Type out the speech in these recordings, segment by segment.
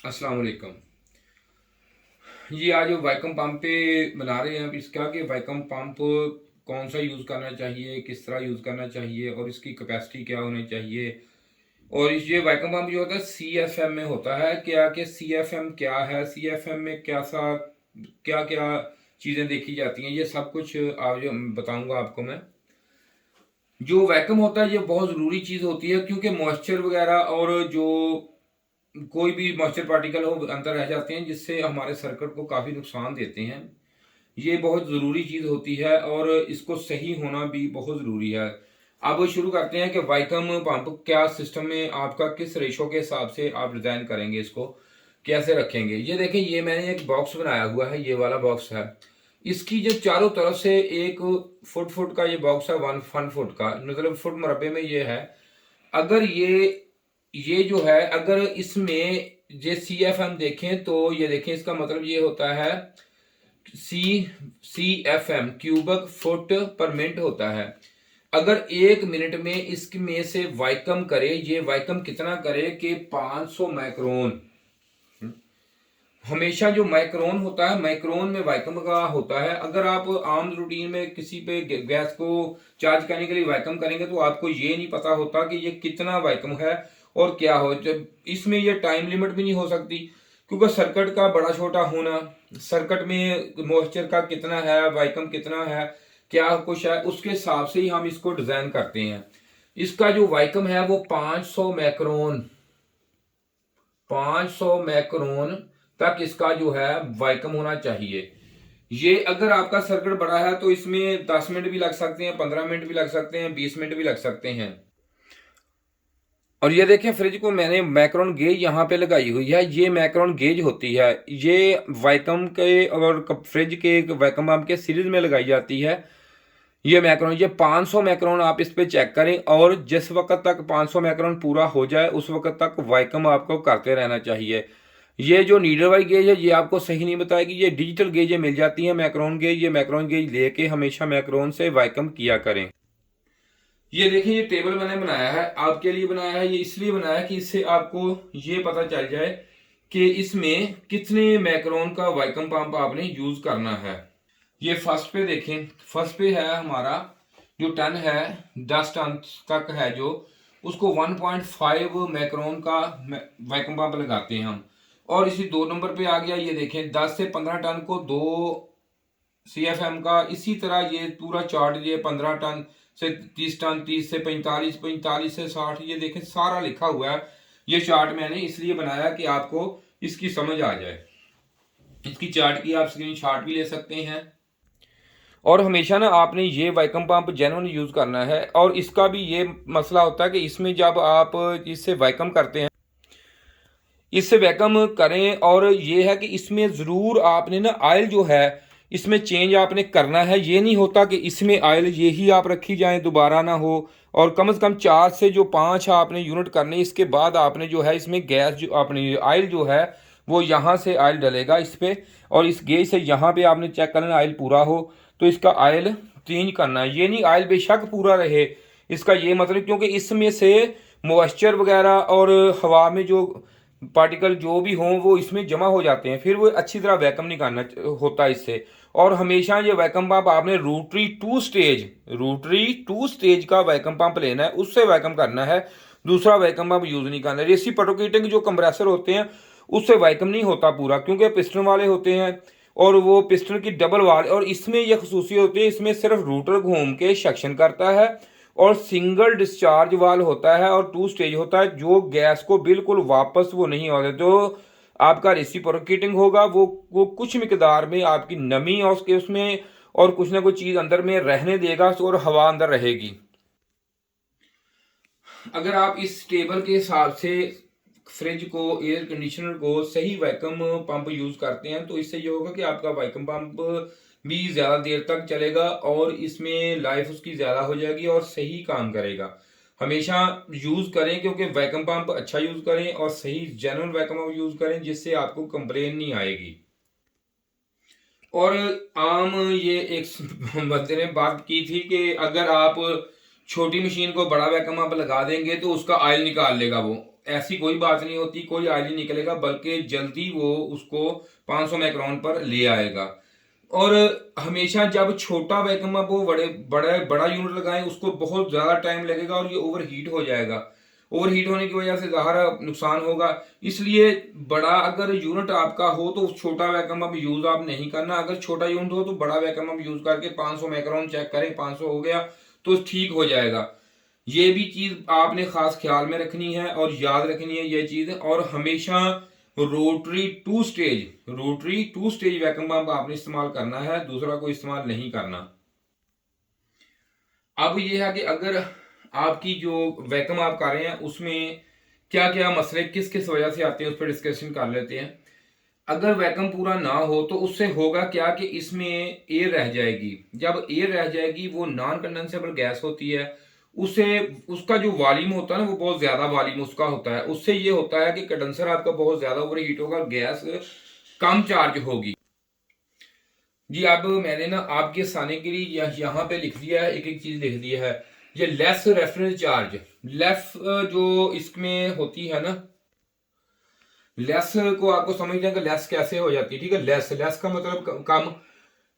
अस्सलाम वालेकुम। ये आज वैक्यूम पंप पे बना रहे हैं। अब इसका कि वैक्यूम पंप कौन सा यूज़ करना चाहिए, किस तरह यूज़ करना चाहिए और इसकी कैपेसिटी क्या होनी चाहिए। और इस ये वैक्यूम पंप जो होता है सी एफ एम में होता है। क्या कि सी एफ एम क्या है, सी एफ एम में क्या क्या चीज़ें देखी जाती हैं, ये सब कुछ आज बताऊंगा आपको मैं। जो वैक्यूम होता है ये बहुत ज़रूरी चीज़ होती है, क्योंकि मॉइस्चर वगैरह और जो कोई भी मॉइस्चर पार्टिकल हो अंदर रह जाते हैं, जिससे हमारे सर्किट को काफ़ी नुकसान देते हैं। ये बहुत ज़रूरी चीज़ होती है और इसको सही होना भी बहुत ज़रूरी है। अब शुरू करते हैं कि वैक्यूम पंप क्या सिस्टम में आपका किस रेशो के हिसाब से आप डिज़ाइन करेंगे, इसको कैसे रखेंगे। ये देखें, ये मैंने एक बॉक्स बनाया हुआ है, ये वाला बॉक्स है। इसकी जो चारों तरफ से एक फुट फुट का ये बॉक्स है, 1 फुट का, मतलब फुट मुरब्बे में ये है। अगर ये जो है, अगर इसमें ये सी एफ एम देखें तो ये देखें, इसका मतलब ये होता है C C F M cubic foot पर मिनट होता है। अगर 1 मिनट में इसमें से वैक्यूम करे, ये वैक्यूम कितना करे कि 500 माइक्रोन। हमेशा जो माइक्रोन होता है, माइक्रोन में वैक्यूम का होता है। अगर आप आम रूटीन में किसी पे गैस को चार्ज करने के लिए वैक्यूम करेंगे तो आपको ये नहीं पता होता कि ये कितना वैक्यूम है और क्या हो। जब इसमें ये टाइम लिमिट भी नहीं हो सकती, क्योंकि सर्किट का बड़ा छोटा होना, सर्किट में मॉइस्चर का कितना है, वैक्यूम कितना है, क्या कुछ है, उसके हिसाब से ही हम इसको डिजाइन करते हैं। इसका जो वैक्यूम है वो 500 मैक्रोन तक इसका जो है वैक्यूम होना चाहिए। ये अगर आपका सर्किट बड़ा है तो इसमें 10 मिनट भी लग सकते हैं, 15 मिनट भी लग सकते हैं, 20 मिनट भी लग सकते हैं। और ये देखें, फ्रिज को मैंने मैक्रोन गेज यहाँ पे लगाई हुई है। ये मैक्रोन गेज होती है, ये वैक्यूम के और फ्रिज के वैक्यूम पंप के सीरीज में लगाई जाती है। ये मैक्रोन, ये 500 मैक्रोन आप इस पे चेक करें, और जिस वक्त तक 500 मैक्रोन पूरा हो जाए उस वक्त तक वैक्यूम आपको करते रहना चाहिए। ये जो नीडल वाली गेज है ये आपको सही नहीं बताएगी। ये डिजिटल गेजें मिल जाती हैं मैक्रोन गेज। ये मैक्रोन गेज लेके हमेशा मैक्रोन से वैक्यूम किया करें। ये देखिए, ये टेबल मैंने बनाया है, आपके लिए बनाया है। ये इसलिए बनाया है कि इससे आपको ये पता चल जाए कि इसमें कितने मैक्रोन का वैक्यूम पंप आपने यूज करना है। ये फर्स्ट पे देखें, फर्स्ट पे है हमारा जो टन है, 10 टन तक है जो, उसको 1.5 मैक्रोन का वैक्यूम पंप लगाते हैं हम। और इसी 2 नंबर पे आ गया, ये देखें 10 से 15 टन को 2 सी एफ एम का। इसी तरह ये पूरा चार्ट, ये 15 टन से 30 टन, 30 से 45, 45 से 60, ये देखें सारा लिखा हुआ है। ये चार्ट मैंने इसलिए बनाया कि आपको इसकी समझ आ जाए। इसकी चार्ट की आप स्क्रीन शॉट भी ले सकते हैं। और हमेशा ना आपने ये वैक्यूम पंप जेन्युइन यूज़ करना है। और इसका भी ये मसला होता है कि इसमें जब आप इससे वैक्यूम करते हैं, इससे वैक्यूम करें, और ये है कि इसमें ज़रूर आपने ना आयल जो है इसमें चेंज आपने करना है। ये नहीं होता कि इसमें आयल यही आप रखी जाए, दोबारा ना हो। और कम से कम 4 से जो 5 आपने यूनिट करने, इसके बाद आपने जो है इसमें गैस जो अपनी आयल जो है वो यहाँ से आयल डलेगा इस पे, और इस गेज से यहाँ पे आपने चेक करना आयल पूरा हो तो इसका आयल चेंज करना है। ये नहीं आयल बेशक पूरा रहे, इसका ये मतलब, क्योंकि इसमें से मॉइस्चर वगैरह और हवा में जो पार्टिकल जो भी हों वो इसमें जमा हो जाते हैं, फिर वो अच्छी तरह वैक्यूम नहीं करना होता इससे। और हमेशा ये वैक्यूम पंप आपने रोटरी 2 स्टेज का वैक्यूम पंप लेना है, उससे वैक्यूम करना है। दूसरा वैक्यूम पंप यूज़ नहीं करना। रेसिप्रोकेटिंग जो कंप्रेसर होते हैं उससे वैक्यूम नहीं होता पूरा, क्योंकि पिस्टन वाले होते हैं और वो पिस्टन की डबल वाल। और इसमें यह खसूसियत होती है, इसमें सिर्फ रूटर घूम के सक्शन करता है और सिंगल डिस्चार्ज वाल होता है और 2 स्टेज होता है, जो गैस को बिल्कुल वापस वो नहीं होता। जो आपका रेसिप्रोकेटिंग होगा वो कुछ मिकदार में आपकी नमी और उसके उसमें और कुछ ना कुछ चीज़ अंदर में रहने देगा और हवा अंदर रहेगी। अगर आप इस टेबल के हिसाब से फ्रिज को, एयर कंडीशनर को सही वैक्यूम पंप यूज करते हैं तो इससे ये होगा कि आपका वैक्यूम पंप भी ज़्यादा देर तक चलेगा और इसमें लाइफ उसकी ज़्यादा हो जाएगी और सही काम करेगा। हमेशा यूज़ करें, क्योंकि वैक्यूम पंप अच्छा यूज़ करें और सही जेन्युइन वैक्यूम पंप यूज़ करें, जिससे आपको कंप्लेन नहीं आएगी। और आम ये एक बंदे ने बात की थी कि अगर आप छोटी मशीन को बड़ा वैक्यूम पंप लगा देंगे तो उसका ऑयल निकाल लेगा वो। ऐसी कोई बात नहीं होती, कोई ऑयल नहीं निकलेगा, बल्कि जल्दी वो उसको 500 माइक्रोन पर ले आएगा। और हमेशा जब छोटा वैक्यूम आप वो बड़ा यूनिट लगाएं, उसको बहुत ज्यादा टाइम लगेगा और ये ओवर हीट हो जाएगा। ओवर हीट होने की वजह से ज़ाहिर नुकसान होगा। इसलिए बड़ा अगर यूनिट आपका हो तो छोटा वैक्यूम अब यूज आप नहीं करना। अगर छोटा यूनिट हो तो बड़ा वैक्यूम अब यूज करके 500 माइक्रोन चेक करें, 500 हो गया तो ठीक हो जाएगा। ये भी चीज आपने खास ख्याल में रखनी है और याद रखनी है ये चीज। और हमेशा rotary two stage vacuum pump आपने इस्तेमाल करना है, दूसरा कोई इस्तेमाल नहीं करना। अब ये है कि अगर आपकी जो वैक्यूम आप कर रहे हैं उसमें क्या क्या मसले किस किस वजह से आते हैं उस पर डिस्कशन कर लेते हैं। अगर वैक्यूम पूरा ना हो तो उससे होगा क्या कि इसमें एयर रह जाएगी। जब एयर रह जाएगी वो नॉन कंडेंसेबल गैस होती है, उसे उसका जो वॉल्यूम होता है ना वो बहुत ज्यादा वॉल्यूम उसका होता है। उससे ये होता है कि कंडेंसर आपका बहुत ज्यादा ओवर हीट होगा, गैस कम चार्ज होगी। जी अब मैंने ना आपके आसानी के लिए यहाँ पे लिख दिया है, एक एक चीज लिख दिया है। ये लेस रेफरेंस चार्ज, लेस जो इसमें होती है ना, लेस को आपको समझना है कि लेस कैसे हो जाती है। ठीक है, लेस लेस का मतलब कम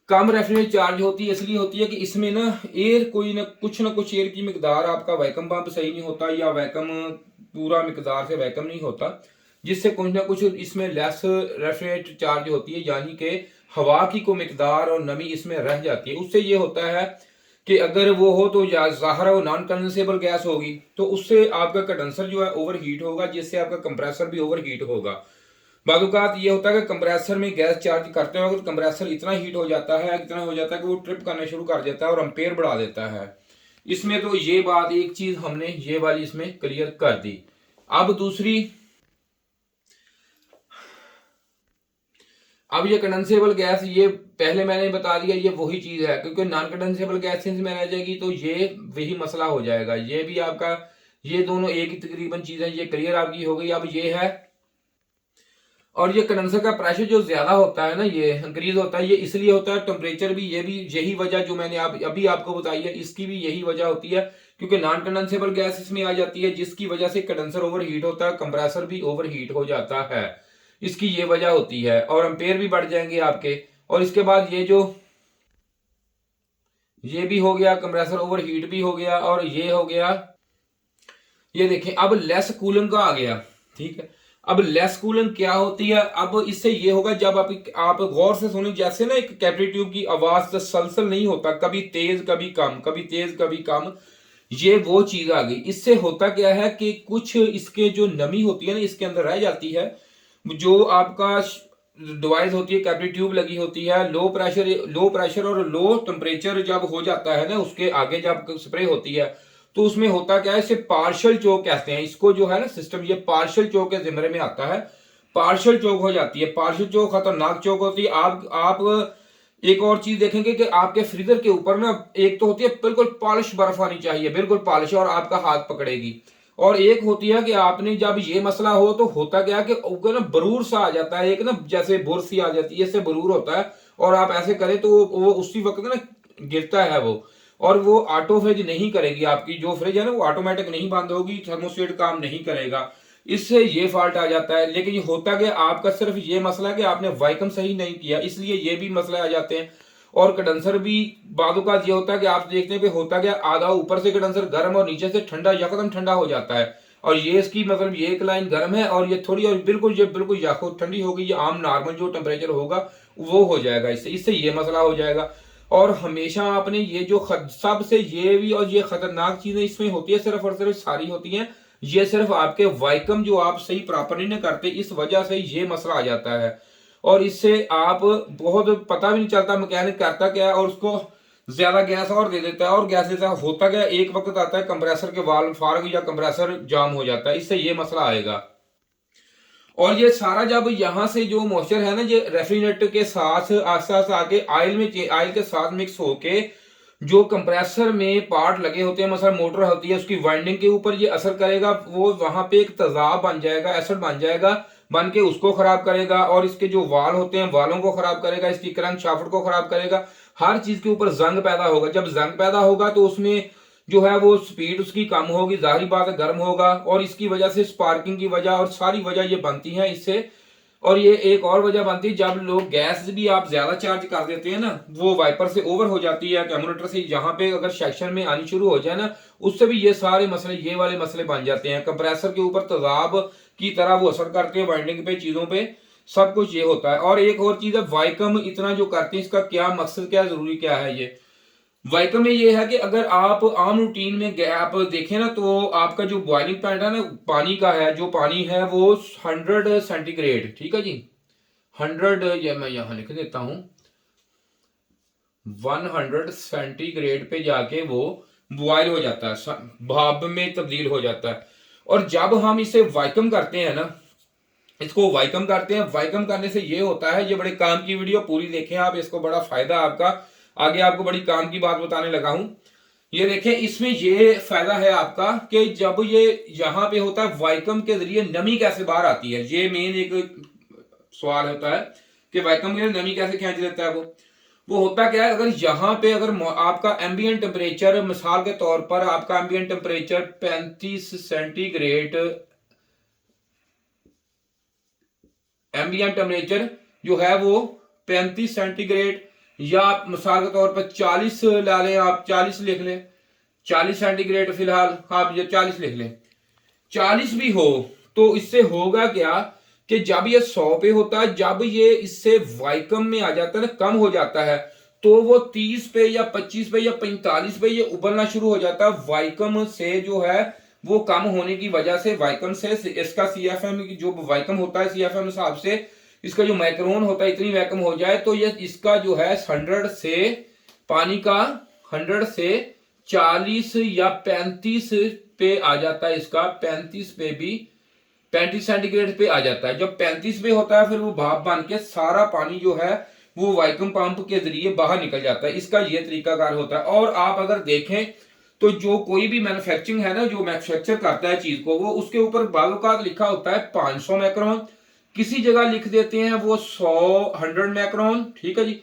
कम रेफरेंस चार्ज होती है। इसलिए होती है कि इसमें ना एयर कोई ना कुछ एयर की मिकदार आपका वैक्यूम पंप सही नहीं होता, या वैक्यूम पूरा मिकदार से वैक्यूम नहीं होता, जिससे कुछ ना कुछ इसमें लेस रेफरेंस चार्ज होती है, यानी कि हवा की को मिकदार और नमी इसमें रह जाती है। उससे ये होता है कि अगर वो हो तो ज़ाहिर वो नॉन कंडेंसेबल गैस होगी, तो उससे आपका कंडेंसर जो है ओवर हीट होगा, जिससे आपका कंप्रेसर भी ओवर हीट होगा। बादुकात ये होता है कि कंप्रेसर में गैस चार्ज करते वक्त कंप्रेसर इतना हीट हो जाता है कि वो ट्रिप करना शुरू कर देता है और एम्पेयर बढ़ा देता है इसमें। तो ये बात एक चीज हमने ये वाली इसमें क्लियर कर दी। अब दूसरी, अब ये कंडेंसेबल गैस, ये पहले मैंने बता दिया ये वही चीज है, क्योंकि नॉन कंडेंसेबल गैस में रह जाएगी तो ये वही मसला हो जाएगा। ये भी आपका, ये दोनों एक ही तकरीबन चीज है, ये क्लियर आपकी हो गई। अब ये है, और ये कंडेंसर का प्रेशर जो ज्यादा होता है ना, ये इंक्रीज होता है, ये इसलिए होता है टेम्परेचर भी, ये भी यही वजह जो मैंने अभी आपको बताई है, इसकी भी यही वजह होती है, क्योंकि नॉन कंडेंसेबल गैस इसमें आ जाती है, जिसकी वजह से कंडेंसर ओवर हीट होता है, कंप्रेसर भी ओवर हीट हो जाता है, इसकी ये वजह होती है, और एम्पेयर भी बढ़ जाएंगे आपके। और इसके बाद ये भी हो गया, कंप्रेसर ओवर हीट भी हो गया, और ये हो गया। ये देखें अब लेस कूलिंग का आ गया। ठीक है, अब लेस कूलिंग क्या होती है? अब इससे ये होगा, जब आप गौर से सुने, जैसे ना एक कैपिलरी ट्यूब की आवाज तसलसल नहीं होता, कभी तेज कभी कम, कभी तेज कभी कम, ये वो चीज आ गई। इससे होता क्या है कि कुछ इसके जो नमी होती है ना इसके अंदर रह जाती है, जो आपका डिवाइस होती है, कैपिलरी ट्यूब लगी होती है, लो प्रेशर और लो टेम्परेचर जब हो जाता है ना, उसके आगे जब स्प्रे होती है, तो उसमें होता क्या है, इसे पार्शियल चोक कहते हैं। इसको जो है ना सिस्टम, ये पार्शियल चोक के जिम्मे में आता है, पार्शियल चोक हो जाती है। पार्शियल चोक खतरनाक चोक होती है। आप एक और चीज देखेंगे कि आपके फ्रीजर के ऊपर ना एक तो होती है बिल्कुल पॉलिश बर्फ आनी चाहिए, बिल्कुल पॉलिश, और आपका हाथ पकड़ेगी, और एक होती है कि आपने जब ये मसला हो तो होता क्या कि ऊपर ना बरूर सा आ जाता है, एक ना जैसे बुर सी आ जाती है, इससे बरूर होता है, और आप ऐसे करें तो वो उसी वक्त ना गिरता है वो, और वो ऑटो फ्रिज नहीं करेगी। आपकी जो फ्रिज है ना वो ऑटोमेटिक नहीं बंद होगी, थर्मोस्टेट काम नहीं करेगा, इससे ये फॉल्ट आ जाता है। लेकिन ये होता कि आपका सिर्फ ये मसला है कि आपने वैक्यूम सही नहीं किया, इसलिए ये भी मसला आ जाते हैं। और कंडेंसर भी बादों का ये होता है कि आप देखते हैं कि होता क्या, आधा ऊपर से कंडेंसर गर्म और नीचे से ठंडा, यकदम ठंडा हो जाता है, और ये इसकी मतलब ये एक लाइन गर्म है और ये थोड़ी, और ये बिल्कुल याखुद ठंडी होगी, ये आम नॉर्मल जो टेम्परेचर होगा वो हो जाएगा, इससे ये मसला हो जाएगा। और हमेशा आपने ये जो सबसे ये भी और ये खतरनाक चीजें इसमें होती है, सिर्फ और सिर्फ सारी होती हैं, ये सिर्फ आपके वैक्यूम जो आप सही प्रॉपरली नहीं करते, इस वजह से ये मसला आ जाता है। और इससे आप बहुत पता भी नहीं चलता मैकेनिक करता क्या है, और उसको ज्यादा गैस और दे देता है, और गैस देता है, होता क्या, एक वक्त आता है कंप्रेसर के वाल्व फाड़ या कंप्रेसर जाम हो जाता है, इससे ये मसला आएगा। और ये सारा जब यहां से जो मॉइस्चर है ना, ये रेफ्रिजरेटर के साथ आस्ते आस्ते आके आयल के साथ मिक्स होके जो कंप्रेसर में पार्ट लगे होते हैं, मतलब मोटर होती है, उसकी वाइंडिंग के ऊपर ये असर करेगा, वो वहां पे एक तेजाब बन जाएगा, एसिड बन जाएगा, बन के उसको खराब करेगा, और इसके जो वाल होते हैं वालों को खराब करेगा, इसकी क्रैंक शाफ्ट को खराब करेगा, हर चीज के ऊपर जंग पैदा होगा। जब जंग पैदा होगा तो उसमें जो है वो स्पीड उसकी कम होगी, जाहिर बात है गर्म होगा, और इसकी वजह से स्पार्किंग की वजह और सारी वजह ये बनती है इससे। और ये एक और वजह बनती है, जब लोग गैस भी आप ज्यादा चार्ज कर देते हैं ना, वो वाइपर से ओवर हो जाती है, कैमुलेटर से जहां पे अगर सेक्शन में आनी शुरू हो जाए ना, उससे भी ये सारे मसले, ये वाले मसले बन जाते हैं। कंप्रेसर के ऊपर तेजाब की तरह वो असर करते हैं, वाइंडिंग पे, चीजों पे, सब कुछ ये होता है। और एक और चीज है, वाइकम इतना जो करते हैं, इसका क्या मकसद, क्या जरूरी क्या है। ये वाइकम में ये है कि अगर आप आम रूटीन में आप देखें ना, तो आपका जो बॉइलिंग पॉइंट है ना पानी का है, जो पानी है वो 100 सेंटीग्रेड, ठीक है जी, 100, ये मैं यहां लिख देता हूं, 100 सेंटीग्रेड पे जाके वो बॉयल हो जाता है, भाप में तब्दील हो जाता है। और जब हम इसे वाइकम करते हैं ना, इसको वाइकम करते हैं, वाइकम करने से ये होता है, ये बड़े काम की वीडियो पूरी देखें आप, इसको बड़ा फायदा आपका, आगे आपको बड़ी काम की बात बताने लगा हूं। ये देखें, इसमें ये फायदा है आपका कि जब ये यहां पे होता है, वाइकम के जरिए नमी कैसे बाहर आती है, ये मेन एक सवाल होता है कि वाइकम के नमी कैसे खींच लेता है। वो होता क्या है, अगर यहां पे अगर आपका एम्बिएंट टेम्परेचर, मिसाल के तौर पर आपका ambient temperature 35 centigrade, ambient temperature जो है वो 35 सेंटीग्रेड, या मिसाल के तौर पर 40 ला लें, आप 40 लिख लें, 40 सेंटीग्रेड फिलहाल आप ये 40 लिख लें, 40 भी हो, तो इससे होगा क्या कि जब ये 100 पे होता है, जब ये इससे वाइकम में आ जाता है ना, कम हो जाता है, तो वो 30 पे या 25 पे या 45 पे ये उबलना शुरू हो जाता है। वाइकम से जो है वो कम होने की वजह से, वाइकम से इसका सीएफएम जो वाइकम होता है, सीएफएम हिसाब से इसका जो मैक्रोन होता है, इतनी वैक्यूम हो जाए तो ये इसका जो है 100 से पानी का 100 से 40 या 35 पे आ जाता है, इसका 35 पे भी 35 सेंटीग्रेड पे आ जाता है। जब 35 पे होता है, फिर वो भाप बन के सारा पानी जो है वो वैक्यूम पंप के जरिए बाहर निकल जाता है। इसका ये तरीकाकार होता है। और आप अगर देखें तो जो कोई भी मैन्युफैक्चरिंग है ना, जो मैन्युफैक्चर करता है चीज को, वो उसके ऊपर बालूकात लिखा होता है 500 मैक्रोन, किसी जगह लिख देते हैं वो 100 मैक्रोन, ठीक है जी,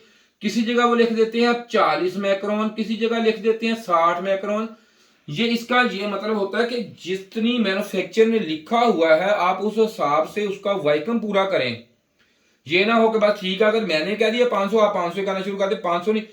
किसी जगह वो लिख देते हैं 40 मैक्रोन, किसी जगह लिख देते हैं 60 मैक्रोन। ये इसका ये मतलब होता है कि जितनी मैन्युफैक्चर ने लिखा हुआ है, आप उस हिसाब से उसका वैक्यूम पूरा करें। ये ना हो कि बस ठीक है, अगर मैंने कह दिया 500, आप 500 करना शुरू कर दे, 500 नहीं,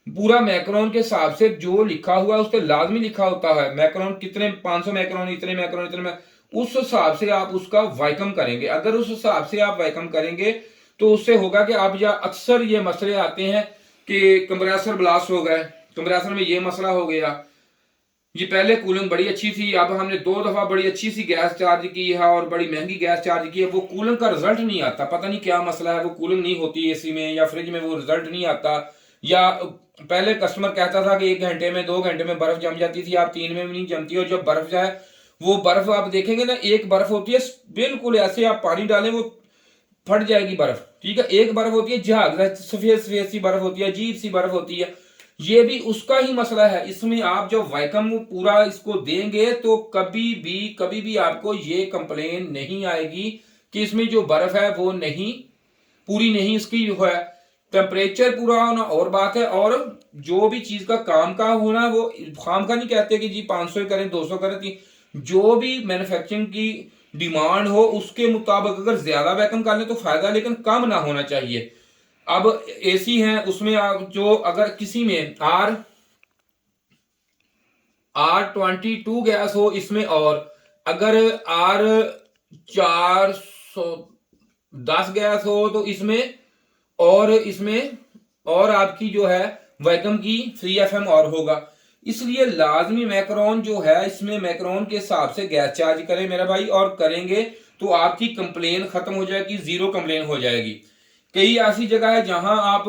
पूरा मैक्रोन के हिसाब से जो लिखा हुआ है उस पर लाजमी लिखा होता है मैक्रोन कितने, 500 मैक्रोन, इतने मैक्रोन, इतने उस हिसाब से आप उसका वैक्यूम करेंगे। अगर उस हिसाब से आप वैक्यूम करेंगे तो उससे होगा कि आप, या अक्सर ये मसले आते हैं कि कंप्रेसर ब्लास्ट हो गए, कंप्रेसर में ये मसला हो गया, ये पहले कूलिंग बड़ी अच्छी थी, अब हमने 2 दफा बड़ी अच्छी सी गैस चार्ज की है और बड़ी महंगी गैस चार्ज की है, वो कूलिंग का रिजल्ट नहीं आता, पता नहीं क्या मसला है, वो कूलिंग नहीं होती एसी में या फ्रिज में, वो रिजल्ट नहीं आता। या पहले कस्टमर कहता था कि 1 घंटे में 2 घंटे में बर्फ जम जाती थी, आप 3 में भी नहीं जमती। और जब बर्फ जाए, वो बर्फ आप देखेंगे ना, एक बर्फ होती है बिल्कुल ऐसे, आप पानी डालें वो फट जाएगी बर्फ, ठीक है। एक बर्फ होती है झाग, सफेद सफेद सी बर्फ होती है, अजीब सी बर्फ होती है, ये भी उसका ही मसला है। इसमें आप जो वैक्यूम पूरा इसको देंगे तो कभी भी आपको ये कंप्लेन नहीं आएगी कि इसमें जो बर्फ है वो नहीं पूरी नहीं इसकी है। टेम्परेचर पूरा होना और बात है, और जो भी चीज का काम का होना, वो खाम का नहीं कहते कि जी 500 करें 200 करें, जो भी मैन्युफैक्चरिंग की डिमांड हो उसके मुताबिक अगर ज्यादा वैक्यूम कर ले तो फायदा, लेकिन कम ना होना चाहिए। अब एसी है, उसमें आप जो अगर किसी में R22 गैस हो इसमें, और अगर R410 गैस हो तो इसमें, और आपकी जो है वैक्यूम की CFM और होगा। इसलिए लाजमी मैक्रोन जो है, इसमें मैक्रोन के हिसाब से गैस चार्ज करें मेरा भाई, और करेंगे तो आपकी कंप्लेन खत्म हो जाएगी, जीरो कंप्लेन हो जाएगी। कई ऐसी जगह है जहां आप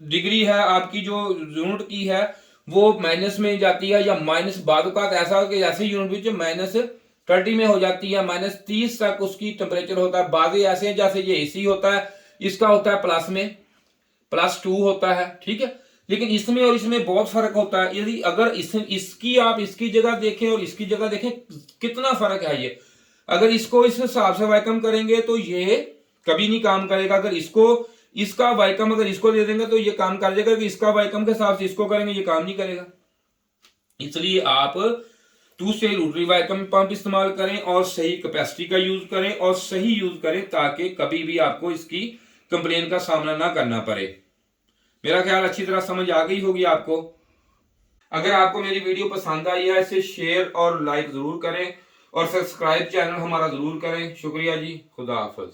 डिग्री है आपकी जो यूनिट की है वो माइनस में जाती है, या माइनस बादुकात ऐसा हो कि ऐसे यूनिट जो -30 में हो जाती है, -30 तक उसकी टेम्परेचर होता है। बाकी ऐसे हैं जैसे ये एसी होता है, इसका होता है प्लस में, +2 होता है, ठीक है। लेकिन इसमें और इसमें बहुत फर्क होता है। यदि अगर इसकी आप इसकी जगह देखें और इसकी जगह देखें, कितना फर्क है ये। अगर इसको इस हिसाब से वैक्यूम करेंगे तो ये कभी नहीं काम करेगा। अगर इसका वैक्यूम अगर इसको दे देंगे तो ये काम कर जाएगा, कि इसका वैक्यूम के हिसाब से इसको करेंगे ये काम नहीं करेगा। इसलिए आप 2 स्टेज रोटरी वैक्यूम पंप इस्तेमाल करें और सही कैपेसिटी का यूज करें और सही यूज करें, ताकि कभी भी आपको इसकी कंप्लेन का सामना ना करना पड़े। मेरा ख्याल अच्छी तरह समझ आ गई होगी आपको। अगर आपको मेरी वीडियो पसंद आई है, इसे शेयर और लाइक जरूर करें और सब्सक्राइब चैनल हमारा जरूर करें। शुक्रिया जी, खुदा हाफिज।